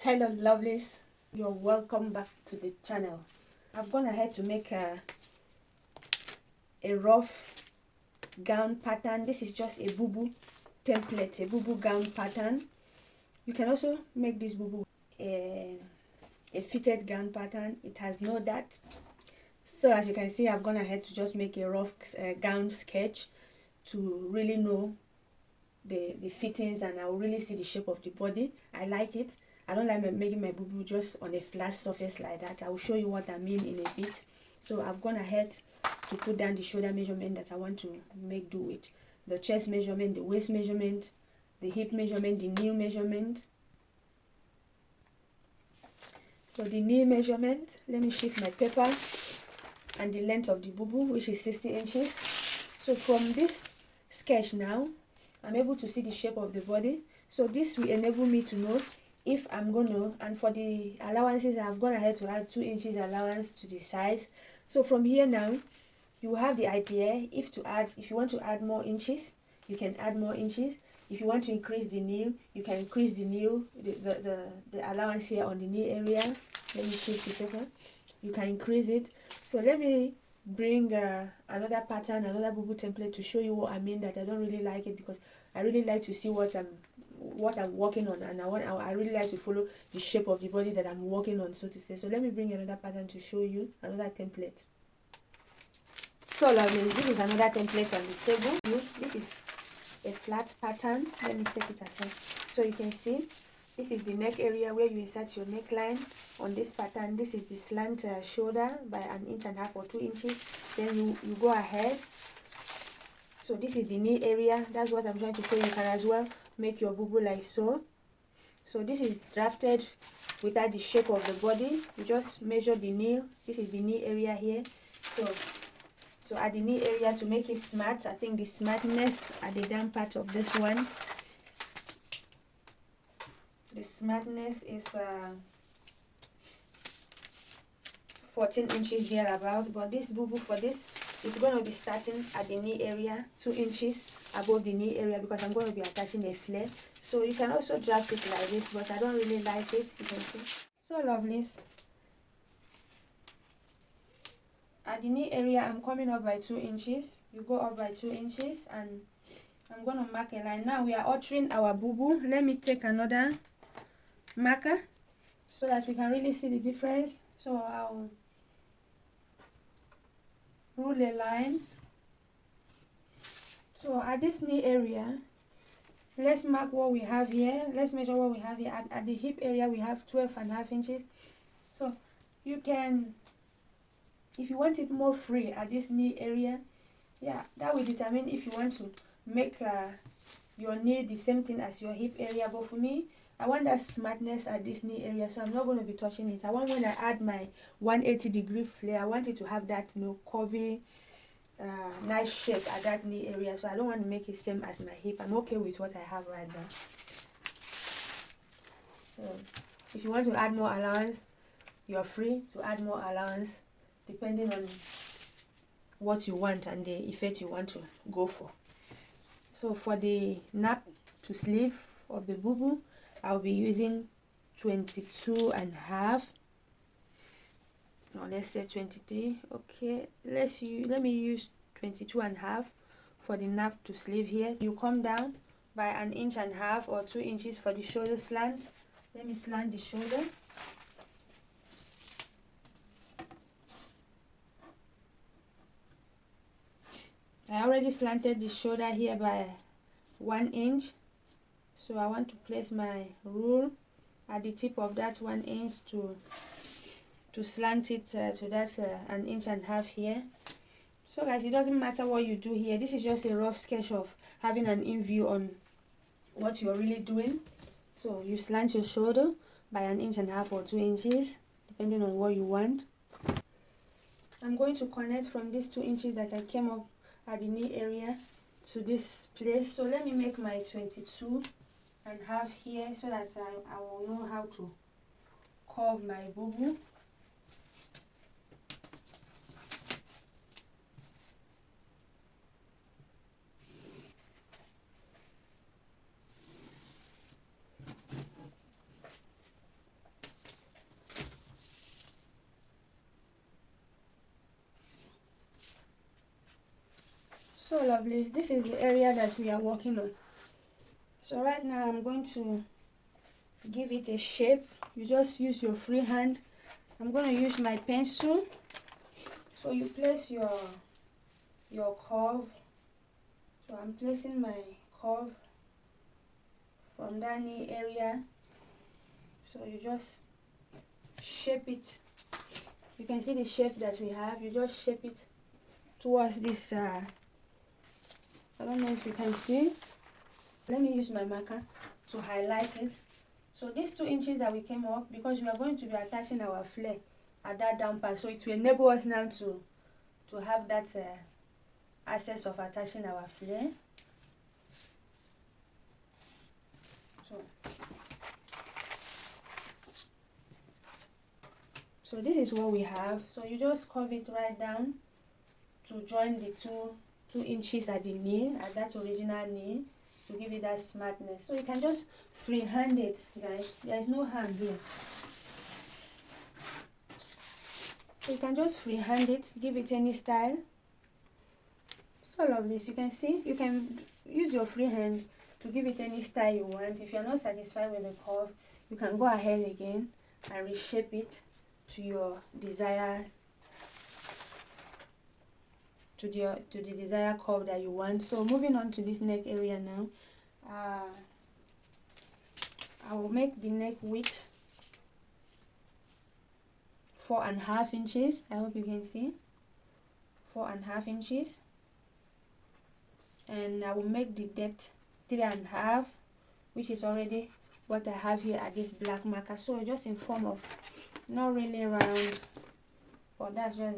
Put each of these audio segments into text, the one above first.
Hello lovelies, you're welcome back to the channel. I've gone ahead to make a rough gown pattern. This is just a boubou template, a boubou gown pattern. You can also make this boubou a fitted gown pattern. It has no dart. So as you can see, I've gone ahead to just make a rough gown sketch to really know the fittings, and I'll really see the shape of the body. I like it. I don't like making my boubou just on a flat surface like that. I will show you what I mean in a bit. So I've gone ahead to put down the shoulder measurement that I want to make do with, the chest measurement, the waist measurement, the hip measurement, the knee measurement. So the knee measurement, let me shift my paper, and the length of the boubou, which is 60 inches. So from this sketch now, I'm able to see the shape of the body. So this will enable me to know if I'm going to, and for the allowances, I've gone ahead to add 2 inches allowance to the size. So from here now, you have the idea if you want to add more inches, you can add more inches. If you want to increase the knee, you can increase the knee, the allowance here on the knee area. Let me shift the paper. You can increase it. So let me bring another pattern, another boubou template to show you what I mean, that I don't really like it, because I really like to see what I'm working on, and I really like to follow the shape of the body that I'm working on, so to say. So let me bring another pattern to show you, another template. So lovely, this is another template on the table. This is a flat pattern. Let me set it aside so you can see. This is the neck area where you insert your neckline on this pattern. This is the slant shoulder by 1.5 inches or 2 inches. Then you go ahead. So this is the knee area. That's what I'm trying to show you. You can as well make your boubou like so. So this is drafted without the shape of the body. You just measure the knee. This is the knee area here. So at the knee area, to make it smart, I think the smartness at the down part of this one, the smartness is 14 inches thereabout. But this boubou for this is going to be starting at the knee area, 2 inches above the knee area, because I'm going to be attaching a flare. So you can also draft it like this, but I don't really like it. You can see. So lovelies, at the knee area, I'm coming up by 2 inches. You go up by 2 inches, and I'm going to mark a line. Now we are altering our boubou. Let me take another marker so that we can really see the difference. So I'll rule a line. So at this knee area, let's mark what we have here. Let's measure what we have here. At the hip area, we have 12.5 inches. So you can, if you want it more free at this knee area, yeah, that will determine if you want to make your knee the same thing as your hip area. But for me, I want that smartness at this knee area, so I'm not going to be touching it. I want, when I add my 180-degree flare, I want it to have that, curvy, nice shape at that knee area. So I don't want to make it same as my hip. I'm okay with what I have right now. So if you want to add more allowance, you're free to add more allowance depending on what you want and the effect you want to go for. So for the nap to sleeve of the boubou, I'll be using 22.5. No, let's say 23. Okay, let me use 22.5 for the nap to sleeve here. You come down by 1.5 inches or 2 inches for the shoulder slant. Let me slant the shoulder. I already slanted the shoulder here by 1 inch. So I want to place my rule at the tip of that 1 inch to slant it to that 1.5 inches here. So guys, it doesn't matter what you do here. This is just a rough sketch of having an in view on what you're really doing. So you slant your shoulder by 1.5 inches or 2 inches, depending on what you want. I'm going to connect from these 2 inches that I came up at the knee area to this place. So let me make my 22.5 here so that I will know how to curve my boubou. So lovely, this is the area that we are working on. So right now I'm going to give it a shape. You just use your free hand. I'm going to use my pencil. So you place your curve. So I'm placing my curve from that knee area. So you just shape it. You can see the shape that we have. You just shape it towards this. I don't know if you can see. Let me use my marker to highlight it. So these 2 inches that we came up, because we are going to be attaching our flare at that down part, so it will enable us now to have that access of attaching our flare. So this is what we have. So you just curve it right down to join the two inches at the knee, at that original knee, to give it that smartness. So you can just freehand it, guys. There is no hand here. So you can just freehand it, give it any style. So lovely. So you can see, you can use your free hand to give it any style you want. If you're not satisfied with the curve, you can go ahead again and reshape it to your desire, to the desired curve that you want. So moving on to this neck area now, I will make the neck width 4.5 inches. I hope you can see 4.5 inches, and I will make the depth 3.5, which is already what I have here at this black marker. So just in form of, not really round, but that's just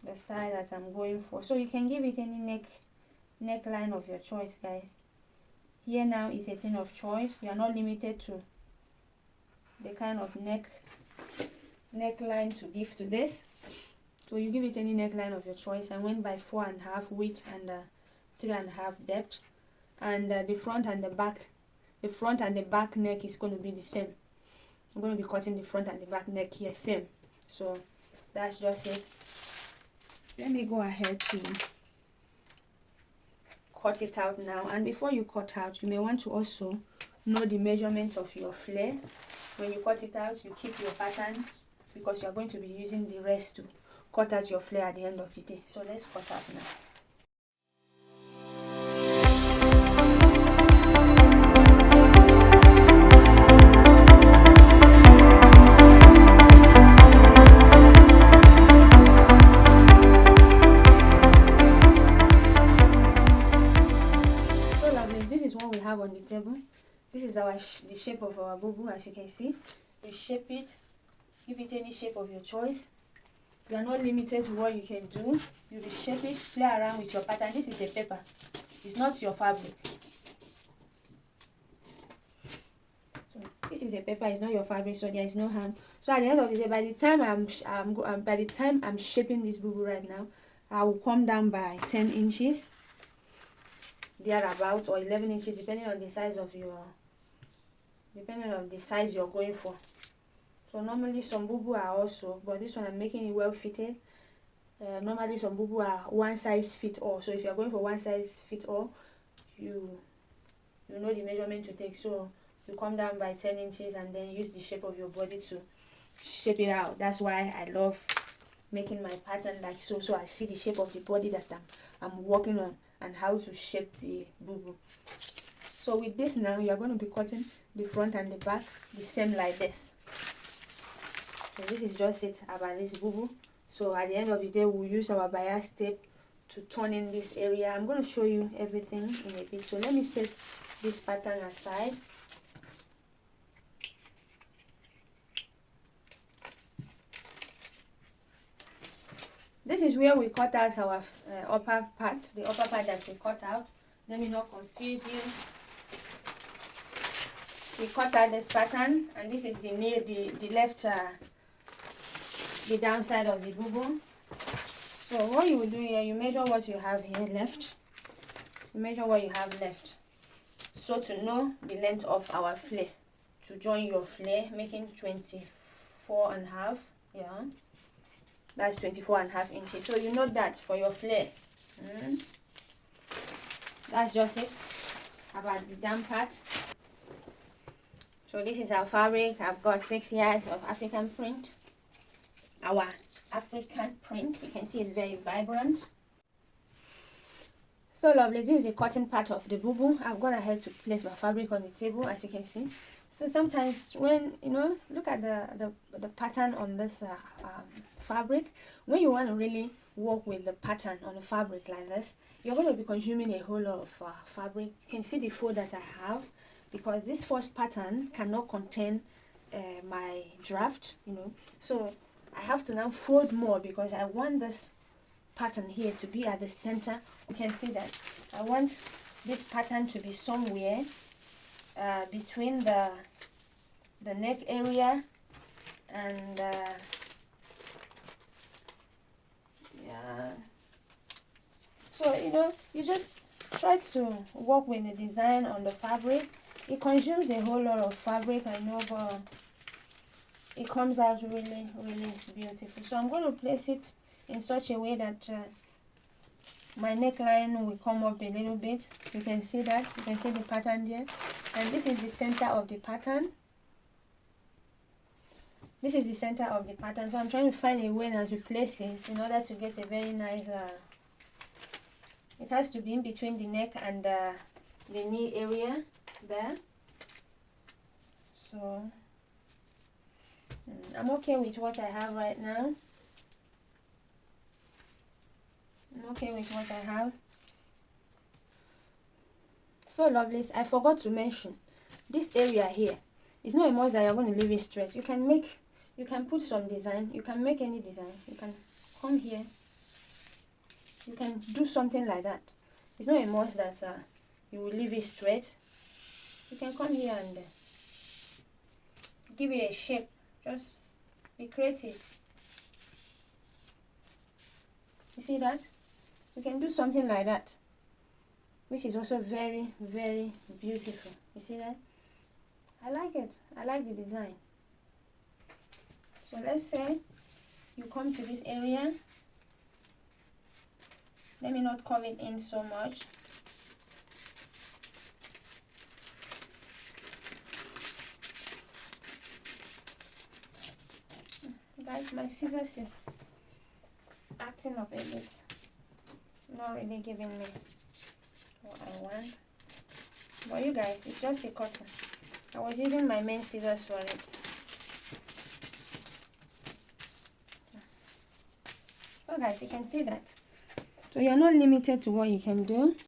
the style that I'm going for. So you can give it any neckline of your choice, guys. Here now is a thing of choice. You are not limited to the kind of neckline to give to this. So you give it any neckline of your choice. I went by 4.5 width and 3.5 depth, and the front and the back neck is going to be the same. I'm going to be cutting the front and the back neck here same. So that's just it. Let me go ahead to cut it out now. And before you cut out, you may want to also know the measurement of your flare. When you cut it out, you keep your pattern, because you are going to be using the rest to cut out your flare at the end of the day. So let's cut out now. On the table, this is the shape of our boubou. As you can see, we shape it, give it any shape of your choice. You are not limited to what you can do. You reshape it, play around with your pattern. This is a paper, it's not your fabric. So this is a paper, it's not your fabric, so there is no harm. So at the end of the day, by the time I'm shaping this boubou right now, I will come down by 10 inches thereabout, or 11 inches, depending on the size of your, you're going for. So normally some boubou are also, but this one I'm making it well fitted. Normally some boubou are one size fit all. So if you're going for one size fit all, you know the measurement to take. So you come down by 10 inches and then use the shape of your body to shape it out. That's why I love making my pattern like so I see the shape of the body that I'm working on, and how to shape the boubou. So with this now, you are going to be cutting the front and the back the same like this. So this is just it about this boubou. So at the end of the day, we'll use our bias tape to turn in this area. I'm going to show you everything in a bit. So let me set this pattern aside. This is where we cut out our upper part, the upper part that we cut out. Let me not confuse you. We cut out this pattern, and this is the left, the downside of the boubou. So what you will do here, you measure what you have here left. You measure what you have left. So to know the length of our flare, to join your flare, making 24.5, yeah. That's 24.5 inches. So you know that for your flare, That's just it about the down part. So this is our fabric. I've got 6 yards of African print. Our African print, you can see, is very vibrant. So lovely, this is the cotton part of the boubou. I've gone ahead to place my fabric on the table, as you can see. So sometimes when, you know, look at the pattern on this fabric. When you want to really work with the pattern on the fabric like this, you're going to be consuming a whole lot of fabric. You can see the fold that I have, because this first pattern cannot contain my draft, you know. So I have to now fold more, because I want this pattern here to be at the center. You can see that I want this pattern to be somewhere between the neck area and yeah. So, you know, you just try to work with the design on the fabric. It consumes a whole lot of fabric, I know, but it comes out really, really beautiful. So I'm going to place it in such a way that my neckline will come up a little bit. You can see that. You can see the pattern there. And this is the center of the pattern. This is the center of the pattern. So I'm trying to find a way now to place it in order to get a very nice... it has to be in between the neck and the knee area there. So I'm okay with what I have right now. I'm okay with what I have. So lovelies, I forgot to mention this area here. It's not a must that you're going to leave it straight. You can put some design. You can make any design. You can come here. You can do something like that. It's not a must that you will leave it straight. You can come here and give it a shape. Just be creative. You see that? You can do something like that, which is also very, very beautiful. You see that? I like it. I like the design. So let's say you come to this area. Let me not curve it in so much. Guys, my scissors is acting up a bit. Not really giving me what I want. But you guys, it's just a cotton. I was using my main scissors for it. So guys, you can see that. So you're not limited to what you can do.